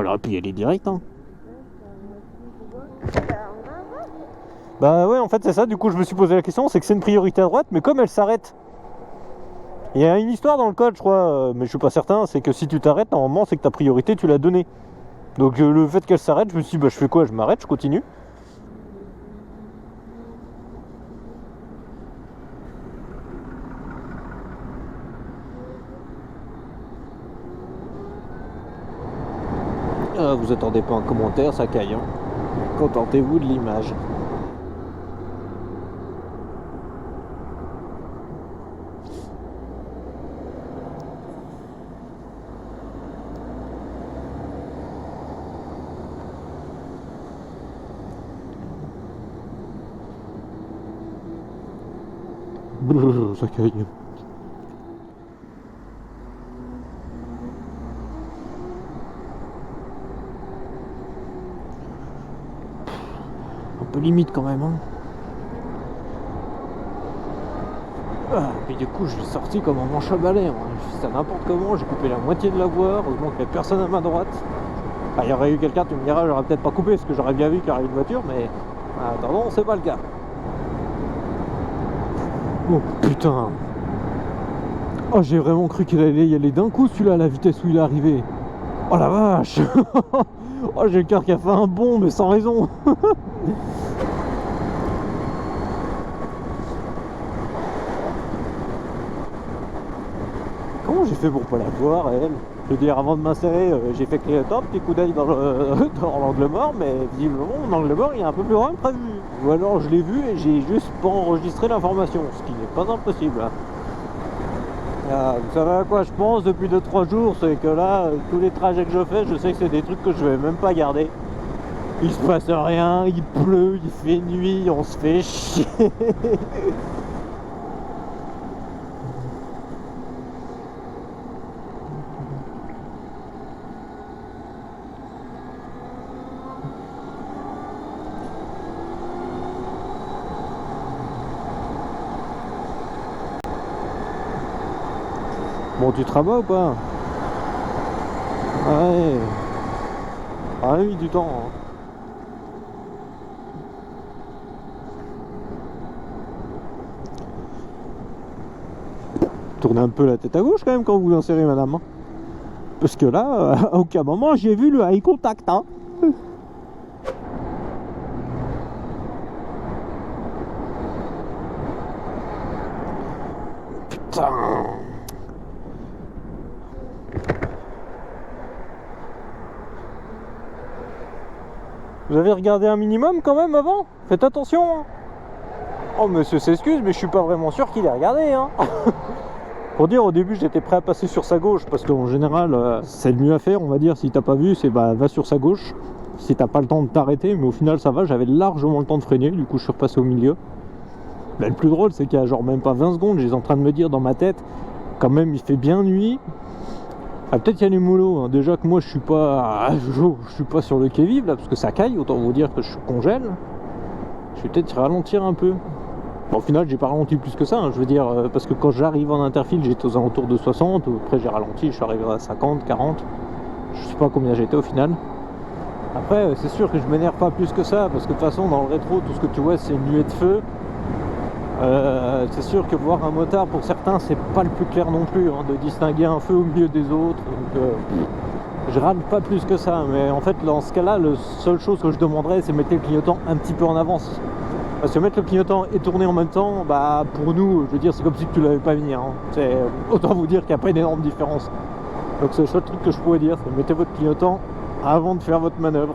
elle aurait pu y aller direct, hein. Bah ouais, en fait c'est ça, du coup je me suis posé la question, c'est que c'est une priorité à droite, mais comme elle s'arrête, il y a une histoire dans le code je crois, mais je suis pas certain, c'est que si tu t'arrêtes, normalement c'est que ta priorité tu l'as donnée. Donc le fait qu'elle s'arrête, je me suis dit bah je fais quoi, je m'arrête, je continue. Vous attendez pas un commentaire, ça caille, hein. Contentez-vous de l'image. Ça caille. Un peu limite quand même, hein. Et du coup je l'ai sorti comme un manche à balai, hein. J'ai fait ça n'importe comment, j'ai coupé la moitié de la voie, heureusement qu'il n'y avait personne à ma droite. Ah, il y aurait eu quelqu'un, tu me diras, j'aurais peut-être pas coupé parce que j'aurais bien vu qu'il y aurait une voiture, mais attendons, c'est pas le cas. Oh putain. Oh, j'ai vraiment cru qu'il allait y aller d'un coup celui-là à la vitesse où il est arrivé. Oh la vache. Oh, j'ai le cœur qui a fait un bond mais sans raison. Comment j'ai fait pour pas la voir elle? Je veux dire, avant de m'insérer, j'ai fait clignotant, petit coup d'œil dans l'angle mort, mais visiblement mon angle mort il est un peu plus loin que prévu. Ou alors je l'ai vu et j'ai juste pas enregistré l'information, ce qui n'est pas impossible. Vous savez à quoi je pense depuis 2-3 jours, c'est que là, tous les trajets que je fais, je sais que c'est des trucs que je vais même pas garder. Il se passe rien, il pleut, il fait nuit, on se fait chier. Bon, tu te rabats ou pas? Ouais. Ah oui, du temps, hein. Tournez un peu la tête à gauche quand même quand vous insérez, madame, hein. Parce que là, à aucun moment j'ai vu le eye contact, hein. Putain. Vous avez regardé un minimum quand même avant? Faites attention, hein. Oh, monsieur s'excuse, mais je suis pas vraiment sûr qu'il ait regardé, hein. Pour dire, au début j'étais prêt à passer sur sa gauche, parce qu'en général c'est le mieux à faire, on va dire. Si t'as pas vu, c'est bah va sur sa gauche, si t'as pas le temps de t'arrêter. Mais au final ça va, j'avais largement le temps de freiner, du coup je suis repassé au milieu. Mais le plus drôle c'est qu'il y a genre même pas 20 secondes, j'étais en train de me dire dans ma tête, quand même il fait bien nuit. Ah, peut-être qu'il y a les moulots, hein. Déjà que moi je suis pas sur le quai-vive là, parce que ça caille, autant vous dire que je congèle. Je vais peut-être ralentir un peu. Bon, au final j'ai pas ralenti plus que ça, hein. Je veux dire, parce que quand j'arrive en interfile j'étais aux alentours de 60, après j'ai ralenti, je suis arrivé à 50, 40, je sais pas combien j'étais au final. Après c'est sûr que je m'énerve pas plus que ça, parce que de toute façon dans le rétro tout ce que tu vois c'est une nuée de feu. C'est sûr que voir un motard pour certains c'est pas le plus clair non plus, hein, de distinguer un feu au milieu des autres. Donc je râle pas plus que ça, mais en fait dans ce cas là la seule chose que je demanderais c'est mettre le clignotant un petit peu en avance. Parce que mettre le clignotant et tourner en même temps, bah pour nous, je veux dire, c'est comme si tu l'avais pas mis, hein. C'est autant vous dire qu'il n'y a pas une énorme différence. Donc c'est le seul truc que je pourrais dire, c'est mettez votre clignotant avant de faire votre manœuvre.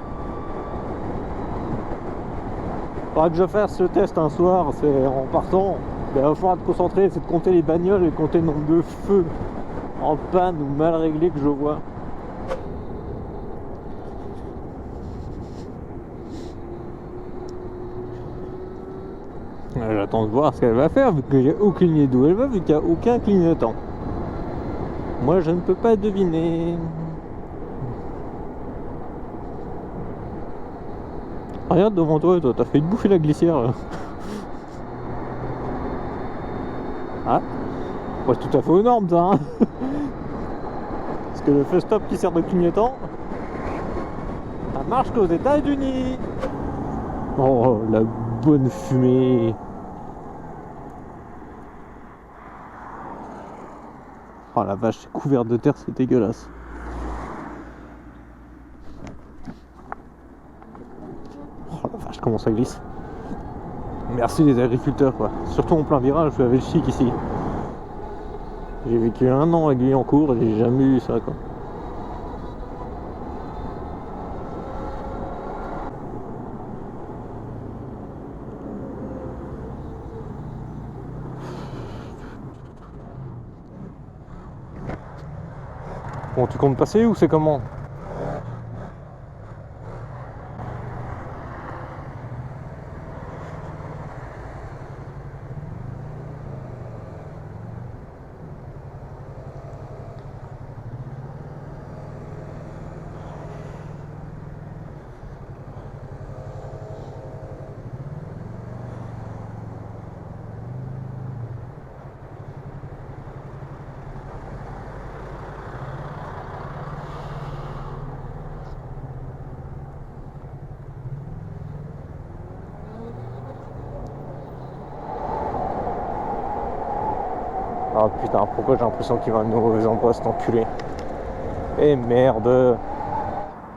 Il faudra que je fasse ce test un soir, c'est en partant, il va falloir te concentrer, c'est de compter les bagnoles et compter le nombre de feux en panne ou mal réglés que je vois. J'attends de voir ce qu'elle va faire, vu que j'ai aucune idée d'où elle va, vu qu'il n'y a aucun clignotant. Moi je ne peux pas deviner. Regarde devant toi, t'as fait bouffer la glissière. Ah, ouais, c'est tout à fait aux normes ça, hein. Parce que le feu stop qui sert de clignotant, ça marche qu'aux États-Unis. Oh, la bonne fumée. Oh la vache, c'est couvert de terre, c'est dégueulasse. Oh la vache, comment ça glisse. Merci les agriculteurs quoi. Surtout en plein virage, vous avez le chic ici. J'ai vécu 1 an à Guyancourt et j'ai jamais eu ça quoi. Bon, tu comptes passer ou c'est comment? Ah putain, pourquoi j'ai l'impression qu'il va à mauvais endroit cet enculé? Eh merde.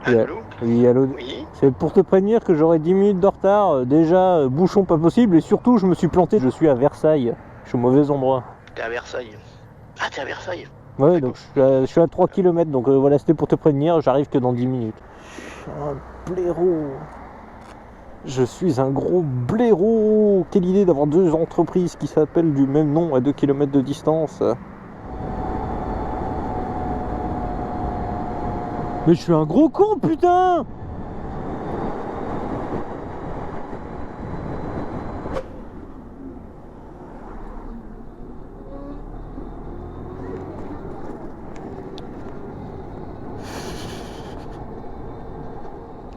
Allô? Oui, allô. Oui. C'est pour te prévenir que j'aurai 10 minutes de retard. Déjà, bouchon pas possible et surtout je me suis planté. Je suis à Versailles. Je suis au mauvais endroit. T'es à Versailles. Ah, t'es à Versailles? Ouais, donc je suis à 3 km. Donc voilà, c'était pour te prévenir. J'arrive que dans 10 minutes. Je suis un blaireau. Je suis un gros blaireau. Quelle idée d'avoir 2 entreprises qui s'appellent du même nom à 2 km de distance. Mais je suis un gros con, putain!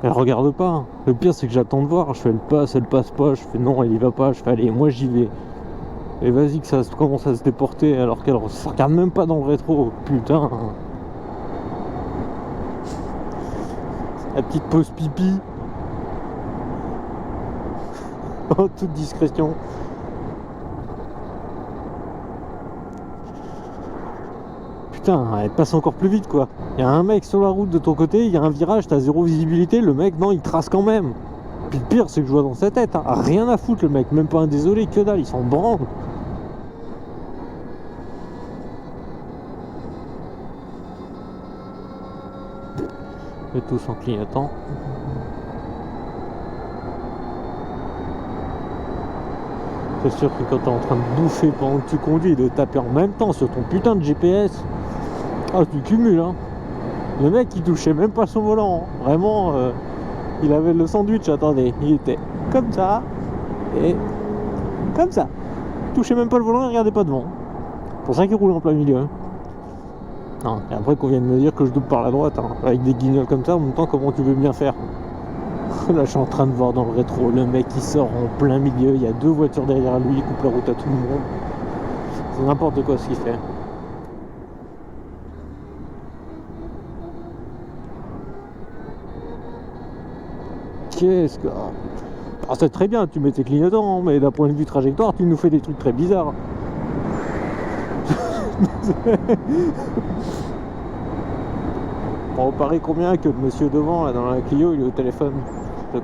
Elle regarde pas. Le pire c'est que j'attends de voir. Je fais elle passe pas. Je fais non, elle y va pas. Je fais allez, moi j'y vais. Et vas-y que ça commence à se déporter alors qu'elle se regarde même pas dans le rétro. Putain. La petite pause pipi. En toute discrétion. Putain, elle passe encore plus vite quoi. Il y a un mec sur la route de ton côté, il y a un virage, t'as 0 visibilité, le mec non il trace quand même. Puis le pire c'est que je vois dans sa tête, hein. Rien à foutre le mec, même pas un désolé, que dalle, il s'en branle. Et tous en clignotant. C'est sûr que quand t'es en train de bouffer pendant que tu conduis et de taper en même temps sur ton putain de GPS, ah tu cumules hein. Le mec il touchait même pas son volant, hein. Vraiment il avait le sandwich, attendez, il était comme ça et comme ça. Il touchait même pas le volant, il regardait pas devant. C'est pour ça qu'il roulait en plein milieu. Hein. Non, et après qu'on vienne me dire que je double par la droite, hein, avec des guignols comme ça, en même temps comment tu veux bien faire? Là je suis en train de voir dans le rétro, le mec il sort en plein milieu, il y a 2 voitures derrière lui, il coupe la route à tout le monde. C'est n'importe quoi ce qu'il fait. Qu'est-ce que... Ah, c'est très bien, tu mets tes clignotants, mais d'un point de vue trajectoire, tu nous fais des trucs très bizarres. On paraît combien que le monsieur devant, là, dans la Clio, il est au téléphone.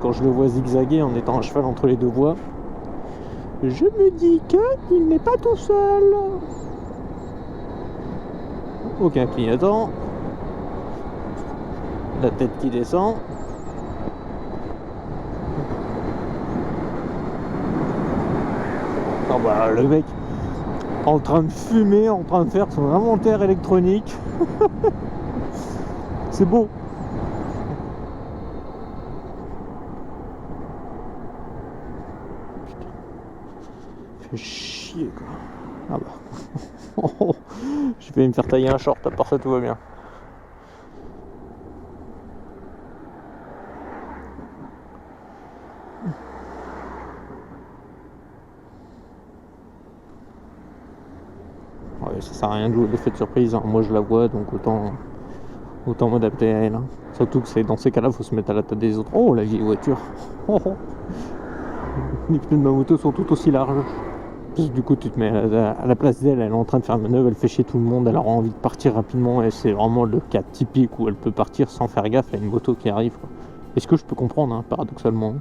Quand je le vois zigzaguer en étant à cheval entre les 2 voies, je me dis qu'il n'est pas tout seul. Aucun clignotant. La tête qui descend. Ah bah le mec en train de fumer, en train de faire son inventaire électronique. C'est beau. Fait chier quoi. Ah bah. Je vais me faire tailler un short, à part ça tout va bien. Ouais, ça sert à rien de jouer l'effet de surprise, hein. Moi je la vois donc autant autant m'adapter à elle. Hein. Surtout que c'est dans ces cas-là, faut se mettre à la tête des autres. Oh, la vieille voiture. Oh, oh. Les pneus de ma moto sont tout aussi larges. Parce que du coup, tu te mets à la place d'elle, elle est en train de faire manœuvre, elle fait chier tout le monde, elle aura envie de partir rapidement, et c'est vraiment le cas typique où elle peut partir sans faire gaffe à une moto qui arrive. Quoi. Et ce que je peux comprendre, hein, paradoxalement.